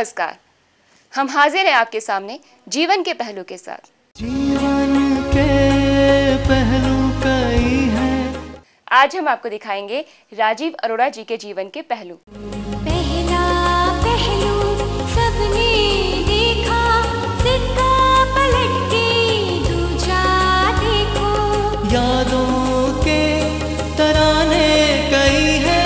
नमस्कार, हम हाजिर हैं आपके सामने जीवन के पहलू के साथ। जीवन के पहलू कई हैं। आज हम आपको दिखाएंगे राजीव अरोड़ा जी के जीवन के पहलू। पहला पहलू सबने देखा, सिक्का पलट के दूजा देखो। यादों के तराने कई हैं।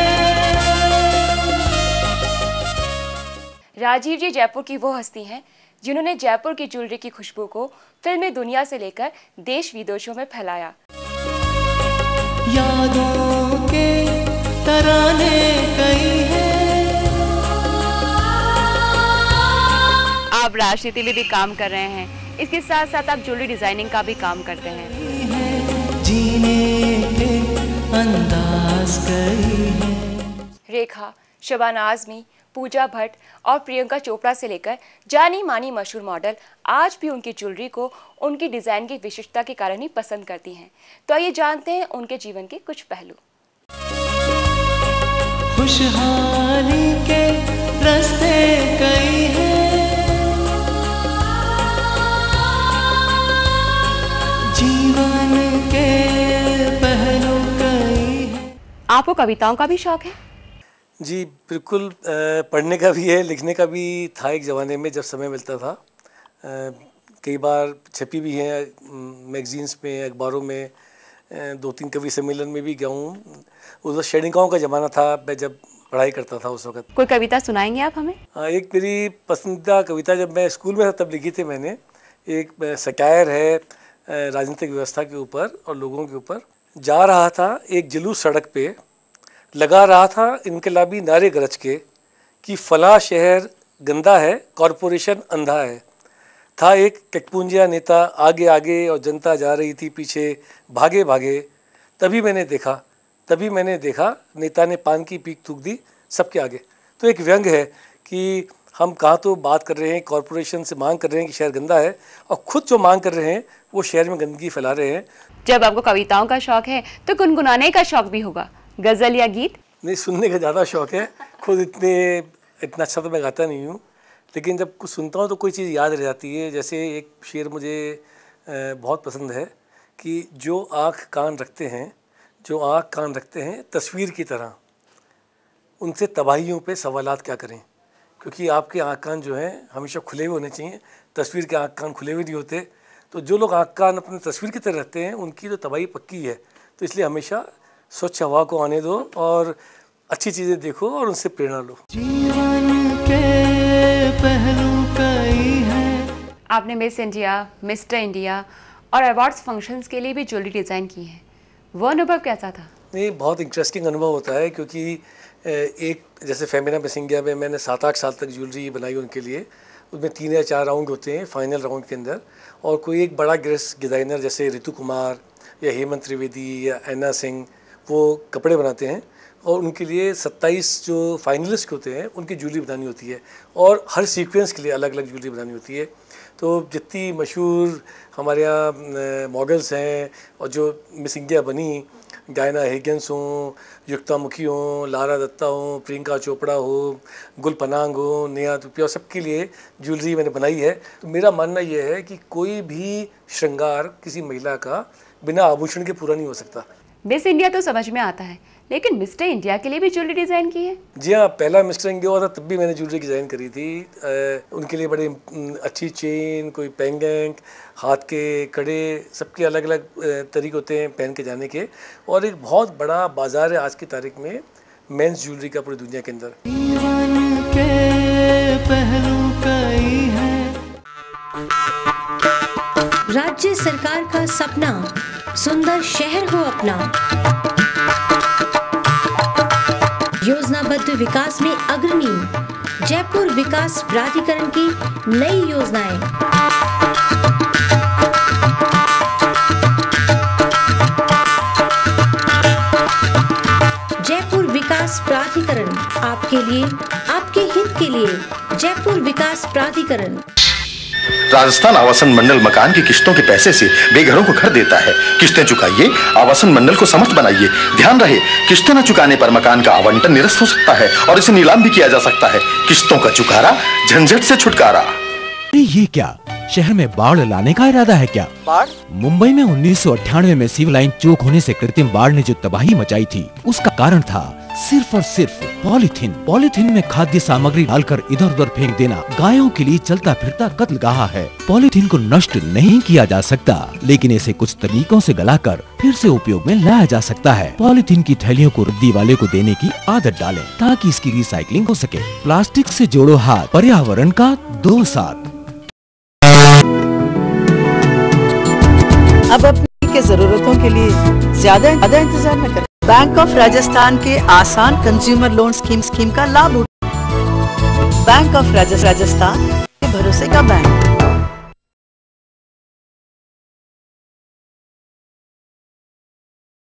राजीव जी जयपुर की वो हस्ती हैं जिन्होंने जयपुर की ज्वेलरी की खुशबू को फिल्मी दुनिया से लेकर देश विदेशों में फैलाया। यादों के तराने कई हैं। आप राजनीति में भी काम कर रहे हैं, इसके साथ साथ आप ज्वेलरी डिजाइनिंग का भी काम करते हैं। जीने के अंदाज कई हैं। रेखा, शबाना आजमी, पूजा भट्ट और प्रियंका चोपड़ा से लेकर जानी मानी मशहूर मॉडल आज भी उनकी ज्वेलरी को उनकी डिजाइन की विशिष्टता के कारण ही पसंद करती हैं। तो आइए जानते हैं उनके जीवन के कुछ पहलू। खुशहाली के रास्ते कई हैं। जीवन के पहलू कई हैं। आपको कविताओं का भी शौक है? जी बिल्कुल, पढ़ने का भी है, लिखने का भी था एक ज़माने में जब समय मिलता था। कई बार छपी भी हैं मैगजीन्स में, अखबारों में, 2-3 कवि सम्मेलन में भी गया हूँ। उस वक्त शेडिंगाओं का ज़माना था, मैं जब पढ़ाई करता था उस वक्त। कोई कविता सुनाएंगे आप हमें? एक मेरी पसंदीदा कविता जब मैं स्कूल में था तब लिखी थी मैंने। एक शायर है राजनीतिक व्यवस्था के ऊपर और लोगों के ऊपर। जा रहा था एक जुलूस सड़क पे, लगा रहा था इनकलाबी नारे गरज के कि फला शहर गंदा है, कॉरपोरेशन अंधा है। था एक ककपुंजिया नेता आगे आगे और जनता जा रही थी पीछे भागे भागे। तभी मैंने देखा नेता ने पान की पीक थूक दी सबके आगे। तो एक व्यंग है कि हम कहाँ तो बात कर रहे हैं, कॉरपोरेशन से मांग कर रहे हैं कि शहर गंदा है, और खुद जो मांग कर रहे हैं वो शहर में गंदगी फैला रहे हैं। जब आपको कविताओं का शौक है तो गुनगुनाने का शौक भी होगा, गजल या गीत? नहीं, सुनने का ज़्यादा शौक है। खुद इतना अच्छा तो मैं गाता नहीं हूँ, लेकिन जब कुछ सुनता हूँ तो कोई चीज़ याद रह जाती है। जैसे एक शेर मुझे बहुत पसंद है कि जो आँख कान रखते हैं तस्वीर की तरह, उनसे तबाहियों पे सवालात क्या करें। क्योंकि आपके आँख कान जो हैं हमेशा खुले हुए होने चाहिए, तस्वीर के आँख कान खुले हुए नहीं होते। तो जो लोग आँख कान अपनी तस्वीर की तरह रखते हैं उनकी तो तबाही पक्की है। तो इसलिए हमेशा स्वच्छ हवा को आने दो और अच्छी चीज़ें देखो और उनसे प्रेरणा लो। जीवन के पहलू कई हैं। आपने मिस इंडिया, मिस्टर इंडिया और अवार्ड्स फंक्शंस के लिए भी ज्वेलरी डिज़ाइन की है, वो अनुभव कैसा था? नहीं, बहुत इंटरेस्टिंग अनुभव होता है। क्योंकि एक जैसे फेमिना मिस इंडिया में मैंने 7-8 साल तक ज्वेलरी बनाई उनके लिए। उसमें 3 या 4 राउंड होते हैं फाइनल राउंड के अंदर, और कोई एक बड़ा गेस्ट डिज़ाइनर जैसे ऋतु कुमार या हेमंत त्रिवेदी या ऐना सिंह वो कपड़े बनाते हैं, और उनके लिए 27 जो फाइनलिस्ट होते हैं उनकी ज्वेलरी बनानी होती है, और हर सीक्वेंस के लिए अलग अलग ज्वेलरी बनानी होती है। तो जितनी मशहूर हमारे यहाँ मॉडल्स हैं और जो मिस इंडिया बनी, डायना हिगिंस हो, युक्ता मुखी हो, लारा दत्ता हो, प्रियंका चोपड़ा हो, गुल पनांग हो, नेहा तुपिया, सबके लिए ज्वेलरी मैंने बनाई है। तो मेरा मानना यह है कि कोई भी श्रृंगार किसी महिला का बिना आभूषण के पूरा नहीं हो सकता। मिस इंडिया तो समझ में आता है, लेकिन मिस्टर इंडिया के लिए भी ज्वेलरी डिज़ाइन की है? जी हाँ, पहला मिस्टर इंडिया हुआ था तब भी मैंने ज्वेलरी डिज़ाइन करी थी। उनके लिए बड़ी अच्छी चेन, कोई पेंडेंट, हाथ के कड़े, सबके अलग अलग तरीके होते हैं पहन के जाने के। और एक बहुत बड़ा बाजार है आज की तारीख में मेंस ज्वेलरी का पूरी दुनिया के अंदर। जीवन के पहलू कई हैं। राज्य सरकार का सपना सुंदर शहर हो अपना। योजनाबद्ध विकास में अग्रणी जयपुर विकास प्राधिकरण की नई योजनाएं। जयपुर विकास प्राधिकरण आपके लिए, आपके हित के लिए। जयपुर विकास प्राधिकरण। राजस्थान आवासन मंडल मकान की किस्तों के पैसे से बेघरों को घर देता है। किस्तें चुकाइए, आवासन मंडल को समर्थ बनाइए। ध्यान रहे, किस्तें न चुकाने पर मकान का आवंटन निरस्त हो सकता है और इसे नीलाम भी किया जा सकता है। किस्तों का चुकारा, झंझट से छुटकारा। ये क्या शहर में बाढ़ लाने का इरादा है क्या? बाढ़? मुंबई में 1998 में सिविल लाइन चौक होने से कृत्रिम बाढ़ ने जो तबाही मचाई थी, उसका कारण था सिर्फ और सिर्फ पॉलीथीन। पॉलीथीन में खाद्य सामग्री डालकर इधर उधर फेंक देना गायों के लिए चलता फिरता कत्लगाह है। पॉलीथीन को नष्ट नहीं किया जा सकता, लेकिन इसे कुछ तरीकों से गलाकर फिर से उपयोग में लाया जा सकता है। पॉलीथीन की थैलियों को रद्दी वाले को देने की आदत डालें ताकि इसकी रिसाइकलिंग हो सके। प्लास्टिक से जोड़ो हाथ, पर्यावरण का दो साथ। अब अपनी के जरूरतों के लिए ज्यादा इंतजार न करें। बैंक ऑफ राजस्थान के आसान कंज्यूमर लोन स्कीम का लाभ उठाएं। बैंक ऑफ राजस्थान के भरोसे का बैंक।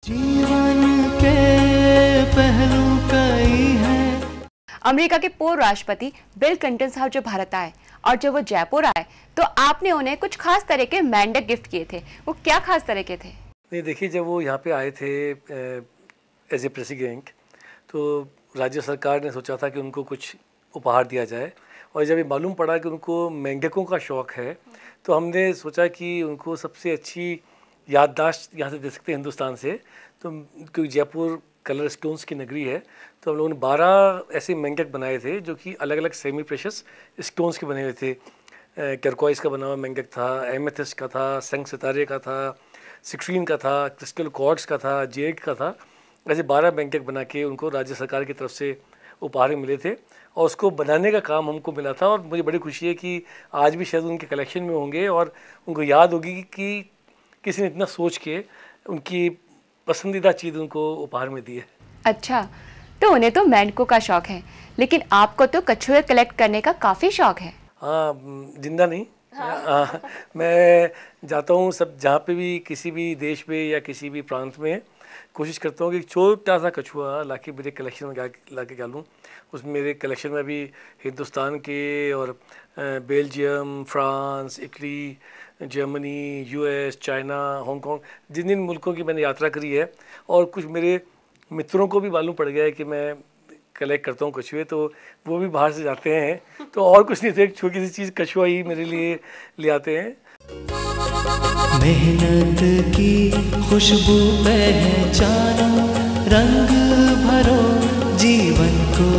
जीवन के पहलू कई हैं। अमेरिका के पूर्व राष्ट्रपति बिल क्लिंटन साहब जब भारत आए और जब वो जयपुर आए तो आपने उन्हें कुछ खास तरह के मेंढक गिफ्ट किए थे। वो क्या खास तरह के थे? नहीं, देखिए, जब वो यहाँ पे आए थे एज ए प्रेसिडेंट, तो राज्य सरकार ने सोचा था कि उनको कुछ उपहार दिया जाए, और जब ये मालूम पड़ा कि उनको मेंढकों का शौक़ है तो हमने सोचा कि उनको सबसे अच्छी याददाश्त यहाँ से दे सकते हैं हिंदुस्तान से। तो क्योंकि जयपुर कलर स्टोन्स की नगरी है, तो हम लोगों ने 12 ऐसे मेंढक बनाए थे जो कि अलग अलग सेमी प्रेशियस स्टोन्स के बने हुए थे। टर्कोइस का बना हुआ मेंढक था, एमेथिस्ट का था, संग सितारे का था, सिट्रीन का था, क्रिस्टल क्वार्ट्ज का था, जेड का था। ऐसे 12 मेंढक बना के उनको राज्य सरकार की तरफ से उपहार मिले थे, और उसको बनाने का काम हमको मिला था। और मुझे बड़ी खुशी है कि आज भी शायद उनके कलेक्शन में होंगे और उनको याद होगी कि किसी ने इतना सोच के उनकी पसंदीदा चीज़ उनको उपहार में दी है। अच्छा, तो उन्हें तो मेंढकों का शौक है, लेकिन आपको तो कछुए कलेक्ट करने का काफ़ी शौक है। हाँ, जिंदा नहीं। हाँ, मैं जाता हूँ सब जहाँ पे भी, किसी भी देश में या किसी भी प्रांत में, कोशिश करता हूँ कि छोटा सा कछुआ लाके मेरे कलेक्शन में ला के डालूँ। उसमें मेरे कलेक्शन में अभी हिंदुस्तान के और Belgium, France, Italy, Germany, US, China, Hong Kong, जिन जिन मुल्कों की मैंने यात्रा करी है, और कुछ मेरे मित्रों को भी मालूम पड़ गया है कि मैं कलेक्ट करता हूँ कछुए, तो वो भी बाहर से जाते हैं। तो और कुछ नहीं थे, एक छोटी सी चीज़ कछुआ ही मेरे लिए ले आते हैं। मेहनत की खुशबू पहचानो, रंग भरो जीवन को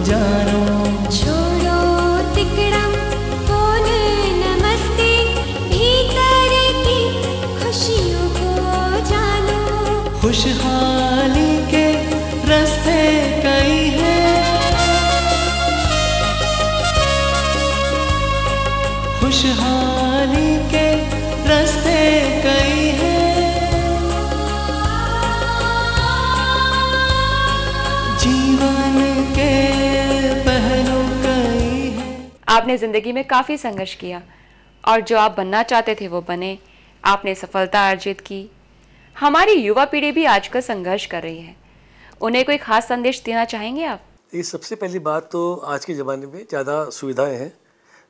जानो। छोड़ो तिकड़म बोल नमस्ते, भीतर की खुशियों को जानो। खुशहाली के रास्ते कई हैं, खुशहाली के रास्ते कई हैं। जीवन के पहलू कई हैं। आपने ज़िंदगी में काफ़ी संघर्ष किया और जो आप बनना चाहते थे वो बने, आपने सफलता अर्जित की। हमारी युवा पीढ़ी भी आजकल संघर्ष कर रही है, उन्हें कोई खास संदेश देना चाहेंगे आप? ये सबसे पहली बात तो आज के ज़माने में ज़्यादा सुविधाएं हैं,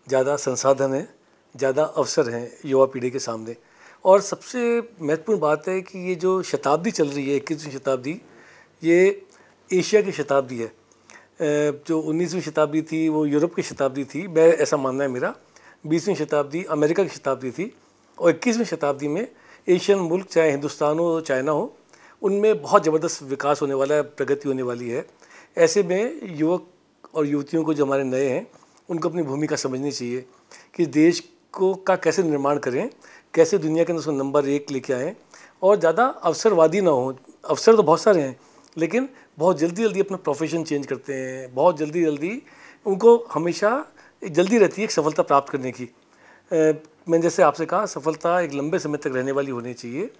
ज़्यादा संसाधन हैं, ज़्यादा अवसर हैं युवा पीढ़ी के सामने। और सबसे महत्वपूर्ण बात है कि ये जो शताब्दी चल रही है, 21वीं शताब्दी, ये एशिया की शताब्दी है। जो 19वीं शताब्दी थी वो यूरोप की शताब्दी थी, मैं ऐसा मानना है मेरा। 20वीं शताब्दी अमेरिका की शताब्दी थी, और 21वीं शताब्दी में एशियन मुल्क, चाहे हिंदुस्तान हो, चाइना हो, उनमें बहुत ज़बरदस्त विकास होने वाला है, प्रगति होने वाली है। ऐसे में युवक और युवतियों को जो हमारे नए हैं, उनको अपनी भूमिका समझनी चाहिए कि देश को का कैसे निर्माण करें, कैसे दुनिया के अंदर उसको नंबर 1 लेके आएँ, और ज़्यादा अवसरवादी ना हो। अवसर तो बहुत सारे हैं, लेकिन बहुत जल्दी अपना प्रोफेशन चेंज करते हैं, बहुत जल्दी उनको हमेशा जल्दी रहती है एक सफलता प्राप्त करने की। मैंने जैसे आपसे कहा, सफलता एक लंबे समय तक रहने वाली होनी चाहिए।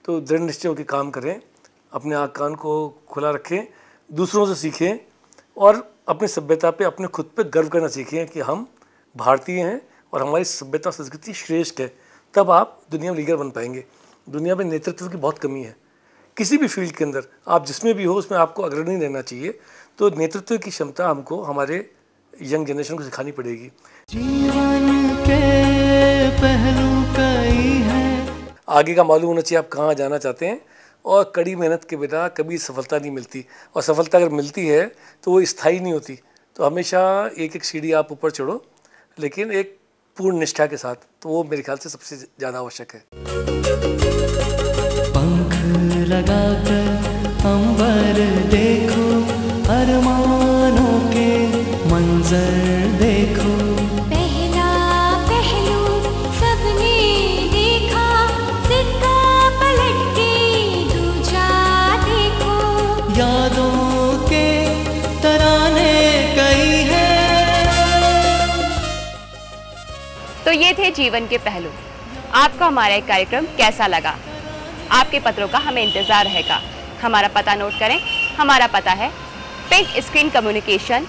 तो दृढ़ निश्चय होकर काम करें, अपने आँख कान को खुला रखें, दूसरों से सीखें, और अपनी सभ्यता पे, अपने खुद पे गर्व करना सीखें कि हम भारतीय हैं और हमारी सभ्यता संस्कृति श्रेष्ठ है। तब आप दुनिया में लीडर बन पाएंगे। दुनिया में नेतृत्व की बहुत कमी है, किसी भी फील्ड के अंदर आप जिसमें भी हो उसमें आपको अग्रणी रहना चाहिए। तो नेतृत्व की क्षमता हमको हमारे यंग जनरेशन को सिखानी पड़ेगी। जीवन के पहलू कई हैं। आगे का मालूम होना चाहिए आप कहाँ जाना चाहते हैं, और कड़ी मेहनत के बिना कभी सफलता नहीं मिलती, और सफलता अगर मिलती है तो वो स्थायी नहीं होती। तो हमेशा एक एक सीढ़ी आप ऊपर चढ़ो, लेकिन एक पूर्ण निष्ठा के साथ, तो वो मेरे ख्याल से सबसे ज़्यादा आवश्यक है। पंख लगाकर अंबर देखो, अरमानों के मंजर देखो। पहला पहलू सबने देखा, सिक्का पलट के दूजा देखो। यादों के तराने कई हैं। तो ये थे जीवन के पहलू। आपको हमारा एक कार्यक्रम कैसा लगा? आपके पत्रों का हमें इंतजार रहेगा। हमारा पता नोट करें। हमारा पता है pink screen communication,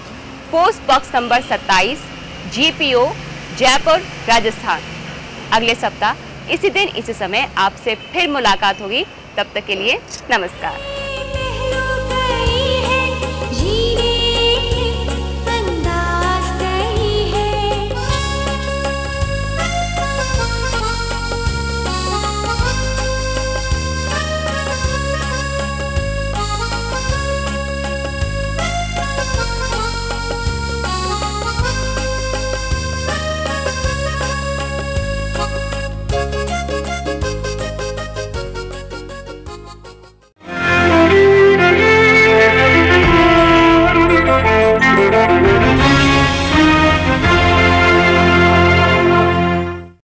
post box number 27, GPO, Jaipur, Rajasthan. अगले सप्ताह इसी दिन इसी समय आपसे फिर मुलाकात होगी। तब तक के लिए नमस्कार।